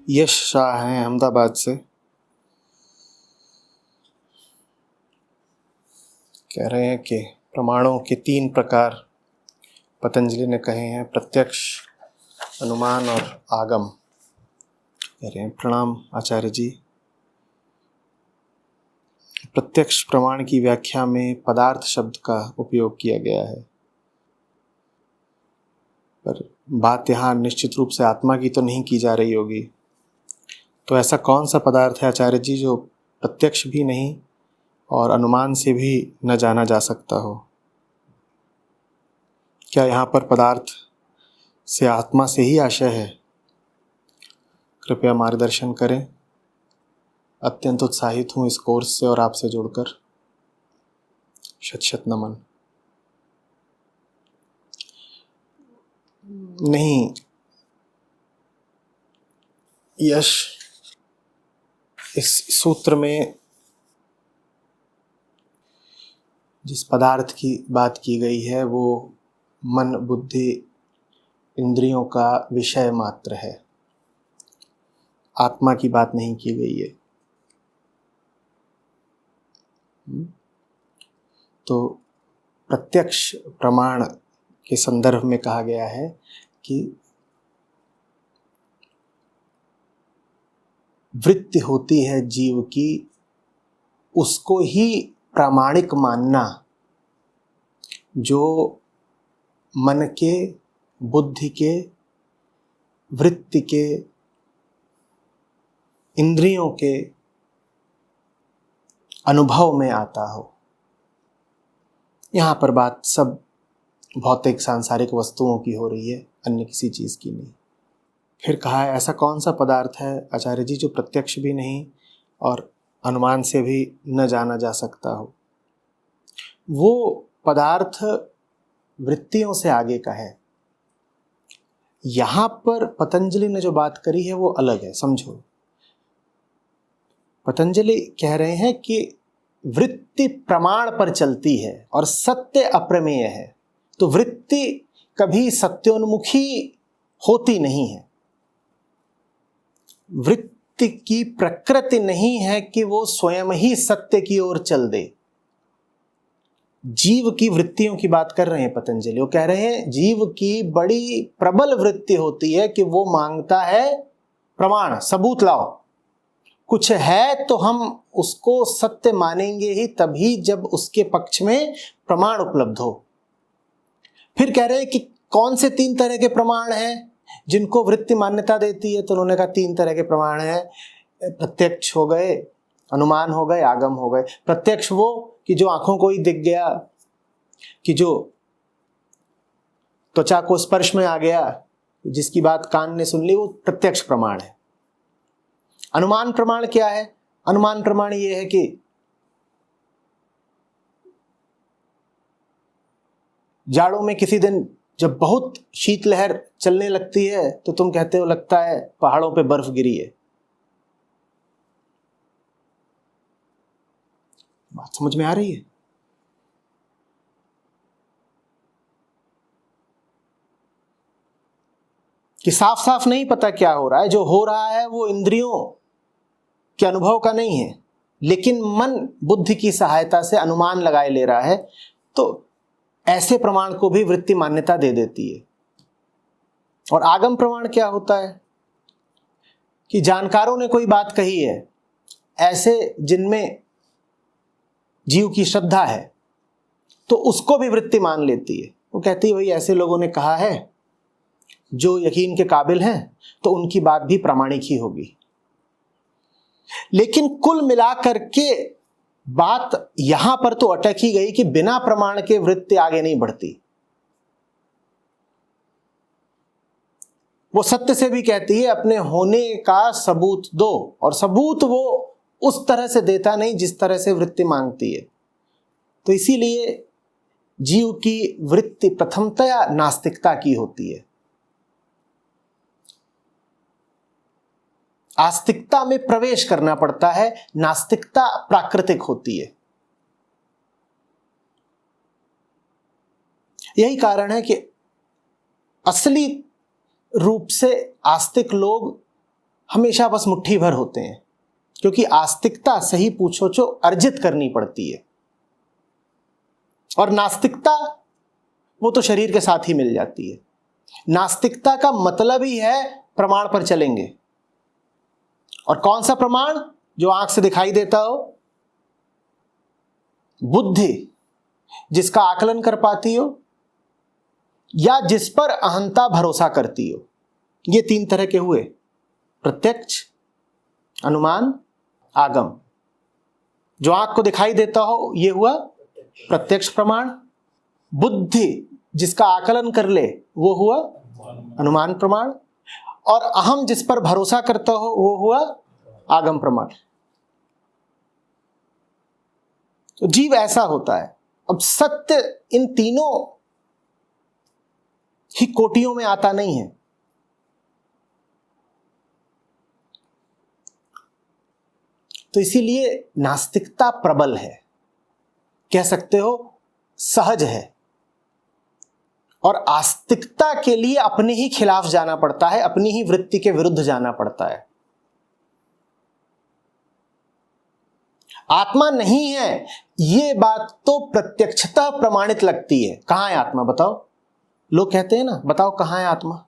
यश शाह हैं अहमदाबाद से। कह रहे हैं कि प्रमाणों के 3 प्रकार पतंजलि ने कहे हैं, प्रत्यक्ष, अनुमान और आगम। कह रहे हैं प्रणाम आचार्य जी। प्रत्यक्ष प्रमाण की व्याख्या में पदार्थ शब्द का उपयोग किया गया है, पर बात यहाँ निश्चित रूप से आत्मा की तो नहीं की जा रही होगी। तो ऐसा कौन सा पदार्थ है आचार्य जी जो प्रत्यक्ष भी नहीं और अनुमान से भी न जाना जा सकता हो? क्या यहाँ पर पदार्थ से आत्मा से ही आशय है? कृपया मार्गदर्शन करें। अत्यंत उत्साहित हूँ इस कोर्स से और आपसे जुड़कर। शत शत नमन। नहीं, यश, इस सूत्र में जिस पदार्थ की बात की गई है वो मन, बुद्धि, इंद्रियों का विषय मात्र है, आत्मा की बात नहीं की गई है। तो प्रत्यक्ष प्रमाण के संदर्भ में कहा गया है कि वृत्ति होती है जीव की, उसको ही प्रामाणिक मानना जो मन के, बुद्धि के, वृत्ति के, इंद्रियों के अनुभव में आता हो। यहाँ पर बात सब भौतिक सांसारिक वस्तुओं की हो रही है, अन्य किसी चीज़ की नहीं। फिर कहा है ऐसा कौन सा पदार्थ है आचार्य जी जो प्रत्यक्ष भी नहीं और अनुमान से भी न जाना जा सकता हो? वो पदार्थ वृत्तियों से आगे का है। यहाँ पर पतंजलि ने जो बात करी है वो अलग है, समझो। पतंजलि कह रहे हैं कि वृत्ति प्रमाण पर चलती है और सत्य अप्रमेय है। तो वृत्ति कभी सत्योन्मुखी होती नहीं है। वृत्ति की प्रकृति नहीं है कि वो स्वयं ही सत्य की ओर चल दे। जीव की वृत्तियों की बात कर रहे हैं पतंजलि। वो कह रहे हैं जीव की बड़ी प्रबल वृत्ति होती है कि वो मांगता है प्रमाण, सबूत लाओ, कुछ है तो हम उसको सत्य मानेंगे ही तभी जब उसके पक्ष में प्रमाण उपलब्ध हो। फिर कह रहे हैं कि कौन से 3 तरह के प्रमाण हैं जिनको वृत्ति मान्यता देती है? तो उन्होंने कहा 3 तरह के प्रमाण हैं, प्रत्यक्ष हो गए, अनुमान हो गए, आगम हो गए। प्रत्यक्ष वो कि जो आंखों को ही दिख गया, कि जो त्वचा को स्पर्श में आ गया, जिसकी बात कान ने सुन ली, वो प्रत्यक्ष प्रमाण है। अनुमान प्रमाण क्या है? अनुमान प्रमाण ये है कि जाड़ों में किसी दिन जब बहुत शीतलहर चलने लगती है तो तुम कहते हो लगता है पहाड़ों पे बर्फ गिरी है। बात समझ में आ रही है? कि साफ साफ नहीं पता क्या हो रहा है, जो हो रहा है वो इंद्रियों के अनुभव का नहीं है, लेकिन मन बुद्धि की सहायता से अनुमान लगाए ले रहा है। तो ऐसे प्रमाण को भी वृत्ति मान्यता दे देती है। और आगम प्रमाण क्या होता है? कि जानकारों ने कोई बात कही है, ऐसे जिनमें जीव की श्रद्धा है, तो उसको भी वृत्ति मान लेती है। वो कहती है भाई ऐसे लोगों ने कहा है जो यकीन के काबिल हैं, तो उनकी बात भी प्रामाणिक ही होगी। लेकिन कुल मिलाकर के बात यहां पर तो अटक ही गई कि बिना प्रमाण के वृत्ति आगे नहीं बढ़ती। वो सत्य से भी कहती है अपने होने का सबूत दो, और सबूत वो उस तरह से देता नहीं जिस तरह से वृत्ति मांगती है। तो इसीलिए जीव की वृत्ति प्रथमतया नास्तिकता की होती है। आस्तिकता में प्रवेश करना पड़ता है, नास्तिकता प्राकृतिक होती है। यही कारण है कि असली रूप से आस्तिक लोग हमेशा बस मुट्ठी भर होते हैं, क्योंकि आस्तिकता सही पूछो तो अर्जित करनी पड़ती है, और नास्तिकता वो तो शरीर के साथ ही मिल जाती है। नास्तिकता का मतलब ही है प्रमाण पर चलेंगे। और कौन सा प्रमाण? जो आंख से दिखाई देता हो, बुद्धि जिसका आकलन कर पाती हो, या जिस पर अहंता भरोसा करती हो। ये तीन तरह के हुए: प्रत्यक्ष, अनुमान, आगम। जो आंख को दिखाई देता हो ये हुआ प्रत्यक्ष प्रमाण, बुद्धि जिसका आकलन कर ले वो हुआ अनुमान प्रमाण, और अहम जिस पर भरोसा करता हो वो हुआ आगम प्रमाण। तो जीव ऐसा होता है। अब सत्य इन तीनों ही कोटियों में आता नहीं है। तो इसीलिए नास्तिकता प्रबल है, कह सकते हो सहज है, और आस्तिकता के लिए अपने ही खिलाफ जाना पड़ता है, अपनी ही वृत्ति के विरुद्ध जाना पड़ता है। आत्मा नहीं है ये बात तो प्रत्यक्षतः प्रमाणित लगती है। कहां है आत्मा बताओ? लोग कहते हैं ना, बताओ कहां है आत्मा।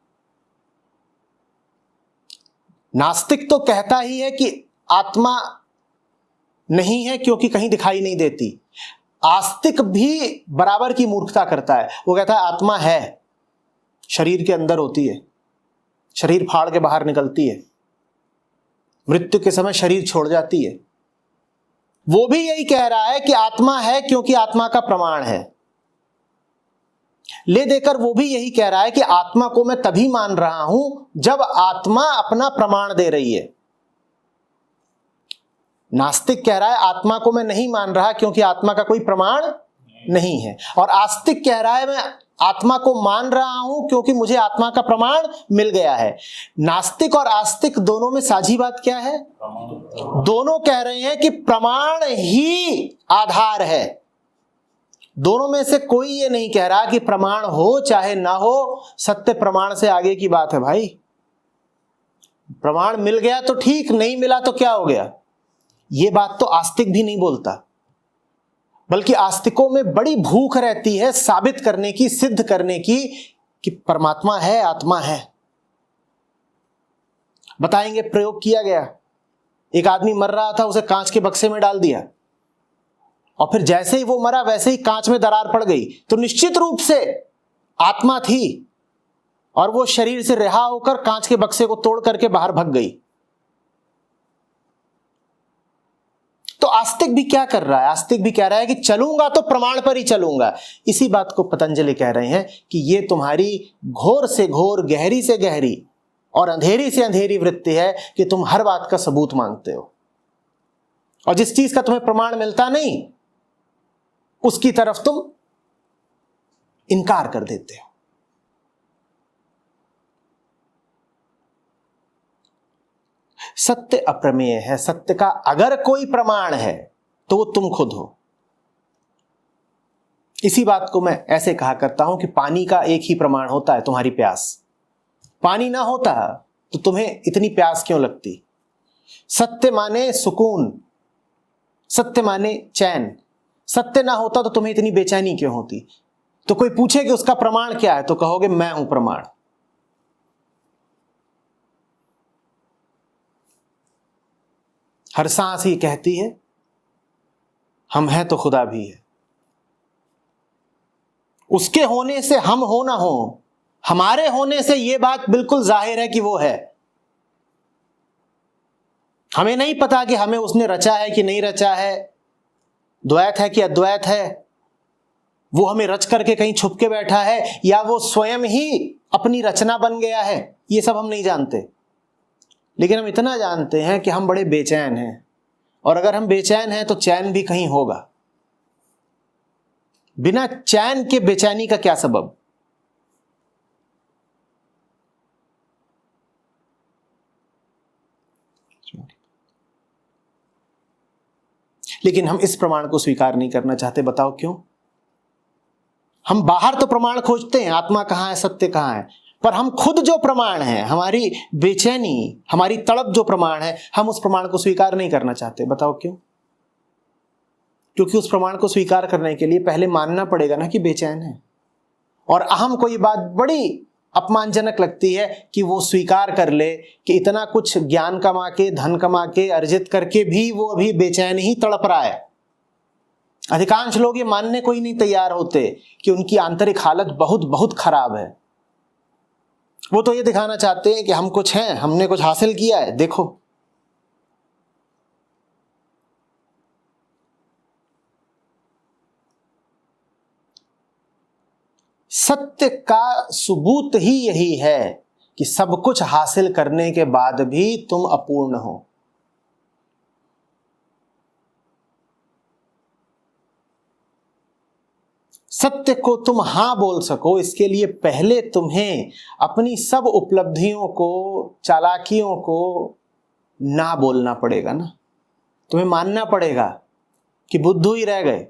नास्तिक तो कहता ही है कि आत्मा नहीं है क्योंकि कहीं दिखाई नहीं देती। आस्तिक भी बराबर की मूर्खता करता है। वो कहता है आत्मा है, शरीर के अंदर होती है, शरीर फाड़ के बाहर निकलती है, मृत्यु के समय शरीर छोड़ जाती है। वो भी यही कह रहा है कि आत्मा है क्योंकि आत्मा का प्रमाण है। ले देकर वो भी यही कह रहा है कि आत्मा को मैं तभी मान रहा हूं जब आत्मा अपना प्रमाण दे रही है। नास्तिक कह रहा है आत्मा को मैं नहीं मान रहा क्योंकि आत्मा का कोई प्रमाण नहीं है, और आस्तिक कह रहा है मैं आत्मा को मान रहा हूं क्योंकि मुझे आत्मा का प्रमाण मिल गया है। नास्तिक और आस्तिक दोनों में साझी बात क्या है? दोनों कह रहे हैं कि प्रमाण ही आधार है। दोनों में से कोई ये नहीं कह रहा कि प्रमाण हो चाहे ना हो, सत्य प्रमाण से आगे की बात है भाई। प्रमाण मिल गया तो ठीक, नहीं मिला तो क्या हो गया। ये बात तो आस्तिक भी नहीं बोलता, बल्कि आस्तिकों में बड़ी भूख रहती है साबित करने की, सिद्ध करने की कि परमात्मा है, आत्मा है। बताएंगे, प्रयोग किया गया। एक आदमी मर रहा था, उसे कांच के बक्से में डाल दिया, और फिर जैसे ही वो मरा वैसे ही कांच में दरार पड़ गई। तो निश्चित रूप से आत्मा थी, और वो शरीर से रिहा होकर कांच के बक्से को तोड़ करके बाहर भाग गई। तो आस्तिक भी क्या कर रहा है? आस्तिक भी कह रहा है कि चलूंगा तो प्रमाण पर ही चलूंगा। इसी बात को पतंजलि कह रहे हैं कि ये तुम्हारी घोर से घोर, गहरी से गहरी और अंधेरी से अंधेरी वृत्ति है कि तुम हर बात का सबूत मांगते हो, और जिस चीज का तुम्हें प्रमाण मिलता नहीं उसकी तरफ तुम इनकार कर देते हो। सत्य अप्रमेय है। सत्य का अगर कोई प्रमाण है तो वो तुम खुद हो। इसी बात को मैं ऐसे कहा करता हूं कि पानी का एक ही प्रमाण होता है, तुम्हारी प्यास। पानी ना होता तो तुम्हें इतनी प्यास क्यों लगती? सत्य माने सुकून, सत्य माने चैन। सत्य ना होता तो तुम्हें इतनी बेचैनी क्यों होती? तो कोई पूछे कि उसका प्रमाण क्या है, तो कहोगे मैं हूं प्रमाण। हर सांस ही कहती है हम हैं तो खुदा भी है। उसके होने से हम हो ना हो, हमारे होने से यह बात बिल्कुल जाहिर है कि वो है। हमें नहीं पता कि हमें उसने रचा है कि नहीं रचा है, द्वैत है कि अद्वैत है, वो हमें रच करके कहीं छुप के बैठा है, या वो स्वयं ही अपनी रचना बन गया है। ये सब हम नहीं जानते, लेकिन हम इतना जानते हैं कि हम बड़े बेचैन हैं, और अगर हम बेचैन हैं तो चैन भी कहीं होगा। बिना चैन के बेचैनी का क्या सबब? लेकिन हम इस प्रमाण को स्वीकार नहीं करना चाहते। बताओ क्यों? हम बाहर तो प्रमाण खोजते हैं, आत्मा कहां है, सत्य कहां है, पर हम खुद जो प्रमाण है, हमारी बेचैनी, हमारी तड़प जो प्रमाण है, हम उस प्रमाण को स्वीकार नहीं करना चाहते। बताओ क्यों? क्योंकि उस प्रमाण को स्वीकार करने के लिए पहले मानना पड़ेगा ना कि बेचैन है। और अहम को ये बात बड़ी अपमानजनक लगती है कि वो स्वीकार कर ले कि इतना कुछ ज्ञान कमा के, धन कमा के, अर्जित करके भी वो अभी बेचैन ही तड़प रहा है। अधिकांश लोग ये मानने को ही नहीं तैयार होते कि उनकी आंतरिक हालत बहुत बहुत खराब है। वो तो ये दिखाना चाहते हैं कि हम कुछ हैं, हमने कुछ हासिल किया है, देखो। सत्य का सबूत ही यही है कि सब कुछ हासिल करने के बाद भी तुम अपूर्ण हो। सत्य को तुम हां बोल सको, इसके लिए पहले तुम्हें अपनी सब उपलब्धियों को, चालाकियों को ना बोलना पड़ेगा ना। तुम्हें मानना पड़ेगा कि बुद्धू ही रह गए,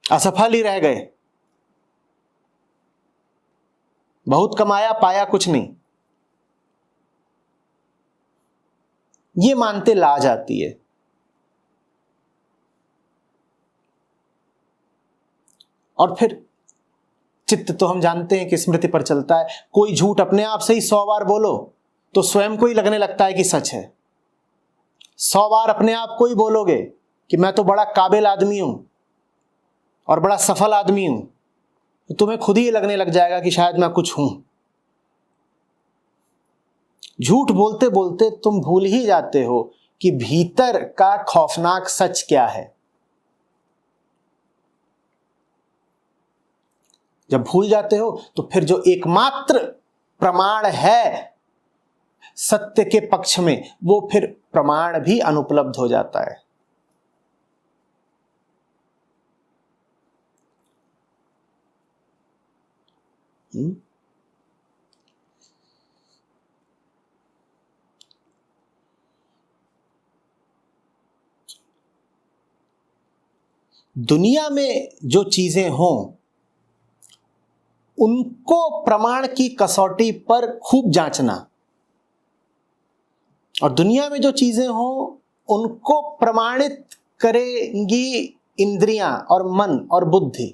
असफल ही रह गए, बहुत कमाया पाया कुछ नहीं। ये मानते लाज आती है। और फिर चित्त तो हम जानते हैं कि स्मृति पर चलता है। कोई झूठ अपने आप से ही 100 बार बोलो तो स्वयं को ही लगने लगता है कि सच है। 100 बार अपने आप को ही बोलोगे कि मैं तो बड़ा काबिल आदमी हूं और बड़ा सफल आदमी हूं, तो तुम्हें खुद ही लगने लग जाएगा कि शायद मैं कुछ हूं। झूठ बोलते बोलते तुम भूल ही जाते हो कि भीतर का खौफनाक सच क्या है। जब भूल जाते हो तो फिर जो एकमात्र प्रमाण है सत्य के पक्ष में, वो फिर प्रमाण भी अनुपलब्ध हो जाता है। दुनिया में जो चीजें हों उनको प्रमाण की कसौटी पर खूब जांचना, और दुनिया में जो चीजें हों उनको प्रमाणित करेंगी इंद्रियां और मन और बुद्धि।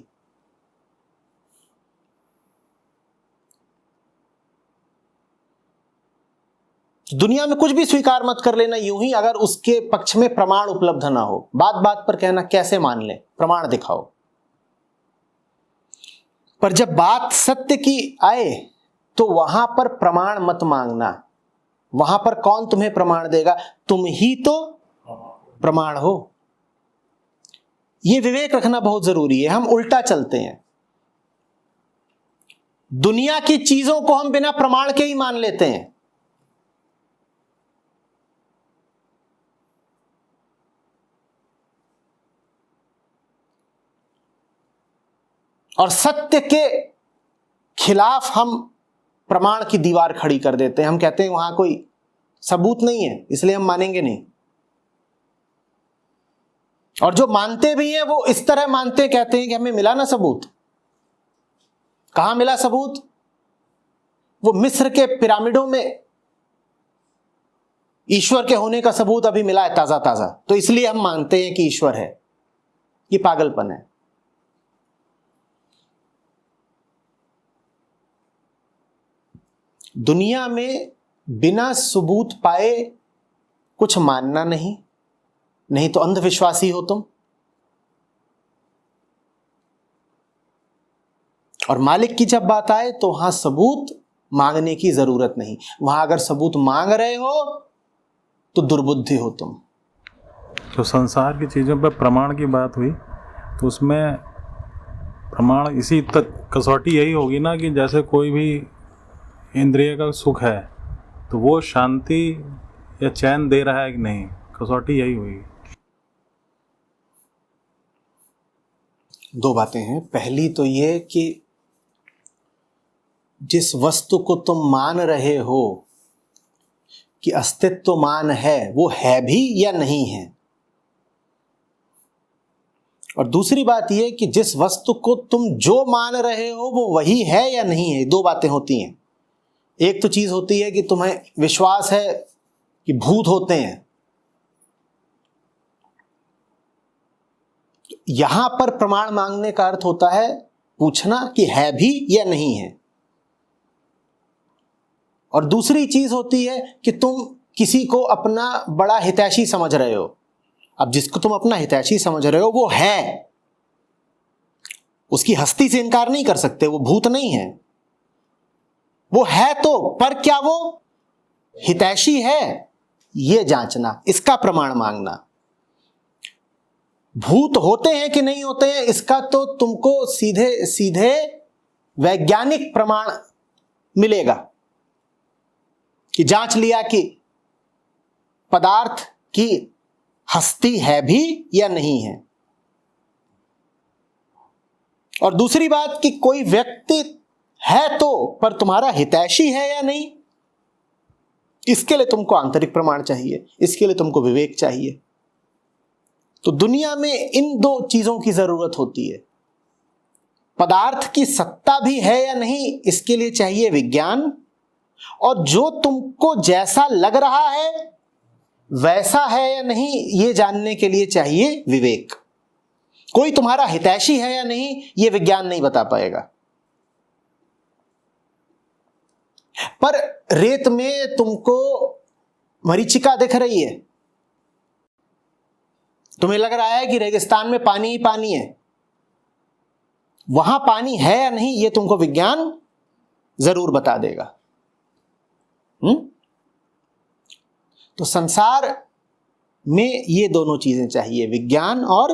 दुनिया में कुछ भी स्वीकार मत कर लेना यूं ही, अगर उसके पक्ष में प्रमाण उपलब्ध ना हो। बात बात पर कहना कैसे मान ले, प्रमाण दिखाओ। पर जब बात सत्य की आए तो वहां पर प्रमाण मत मांगना। वहां पर कौन तुम्हें प्रमाण देगा? तुम ही तो प्रमाण हो। यह विवेक रखना बहुत जरूरी है। हम उल्टा चलते हैं। दुनिया की चीजों को हम बिना प्रमाण के ही मान लेते हैं। और सत्य के खिलाफ हम प्रमाण की दीवार खड़ी कर देते हैं। हम कहते हैं वहां कोई सबूत नहीं है, इसलिए हम मानेंगे नहीं। और जो मानते भी हैं वो इस तरह मानते, कहते हैं कि हमें मिला ना सबूत। कहां मिला सबूत? वो मिस्र के पिरामिडों में ईश्वर के होने का सबूत अभी मिला है ताजा ताजा, तो इसलिए हम मानते हैं कि ईश्वर है। ये पागलपन है। दुनिया में बिना सबूत पाए कुछ मानना नहीं, नहीं तो अंधविश्वासी हो तुम। और मालिक की जब बात आए तो वहां सबूत मांगने की जरूरत नहीं। वहां अगर सबूत मांग रहे हो तो दुर्बुद्धि हो तुम। तो संसार की चीज़ों पर प्रमाण की बात हुई तो उसमें प्रमाण इसी तक कसौटी यही होगी ना कि जैसे कोई भी इंद्रिय का सुख है तो वो शांति या चैन दे रहा है कि नहीं, कसौटी यही हुई। दो बातें हैं। पहली तो ये कि जिस वस्तु को तुम मान रहे हो कि अस्तित्वमान है, वो है भी या नहीं है। और दूसरी बात यह कि जिस वस्तु को तुम जो मान रहे हो वो वही है या नहीं है, दो बातें होती हैं। एक तो चीज होती है कि तुम्हें विश्वास है कि भूत होते हैं, यहां पर प्रमाण मांगने का अर्थ होता है पूछना कि है भी या नहीं है। और दूसरी चीज होती है कि तुम किसी को अपना बड़ा हितैषी समझ रहे हो। अब जिसको तुम अपना हितैषी समझ रहे हो वो है, उसकी हस्ती से इनकार नहीं कर सकते, वो भूत नहीं है, वो है तो, पर क्या वो हितैषी है, ये जांचना, इसका प्रमाण मांगना। भूत होते हैं कि नहीं होते हैं इसका तो तुमको सीधे सीधे वैज्ञानिक प्रमाण मिलेगा कि जांच लिया कि पदार्थ की हस्ती है भी या नहीं है। और दूसरी बात कि कोई व्यक्ति है तो, पर तुम्हारा हितैषी है या नहीं, इसके लिए तुमको आंतरिक प्रमाण चाहिए, इसके लिए तुमको विवेक चाहिए। तो दुनिया में इन दो चीजों की जरूरत होती है। पदार्थ की सत्ता भी है या नहीं इसके लिए चाहिए विज्ञान, और जो तुमको जैसा लग रहा है वैसा है या नहीं ये जानने के लिए चाहिए विवेक। कोई तुम्हारा हितैषी है या नहीं ये विज्ञान नहीं बता पाएगा। पर रेत में तुमको मरीचिका दिख रही है, तुम्हें लग रहा है कि रेगिस्तान में पानी ही पानी है, वहां पानी है या नहीं ये तुमको विज्ञान जरूर बता देगा। तो संसार में ये दोनों चीजें चाहिए, विज्ञान और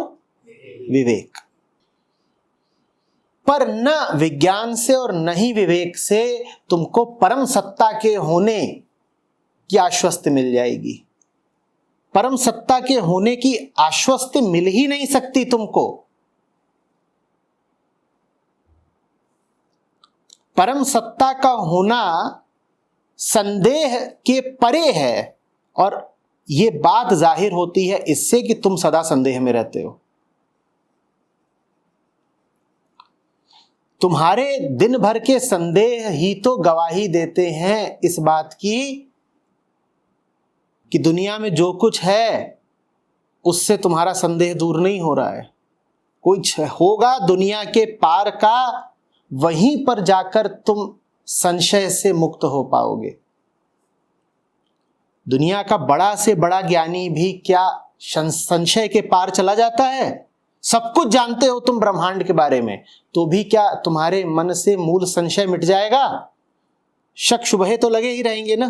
विवेक। पर न विज्ञान से और न ही विवेक से तुमको परम सत्ता के होने की आश्वस्ति मिल जाएगी। परम सत्ता के होने की आश्वस्ति मिल ही नहीं सकती तुमको। परम सत्ता का होना संदेह के परे है, और यह बात जाहिर होती है इससे कि तुम सदा संदेह में रहते हो। तुम्हारे दिन भर के संदेह ही तो गवाही देते हैं इस बात की कि दुनिया में जो कुछ है उससे तुम्हारा संदेह दूर नहीं हो रहा है। कुछ होगा दुनिया के पार का, वहीं पर जाकर तुम संशय से मुक्त हो पाओगे। दुनिया का बड़ा से बड़ा ज्ञानी भी क्या संशय के पार चला जाता है? सब कुछ जानते हो तुम ब्रह्मांड के बारे में, तो भी क्या तुम्हारे मन से मूल संशय मिट जाएगा? शक शुबहे तो लगे ही रहेंगे ना।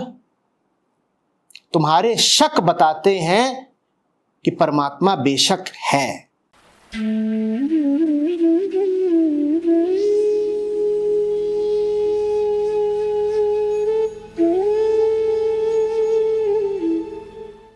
तुम्हारे शक बताते हैं कि परमात्मा बेशक है।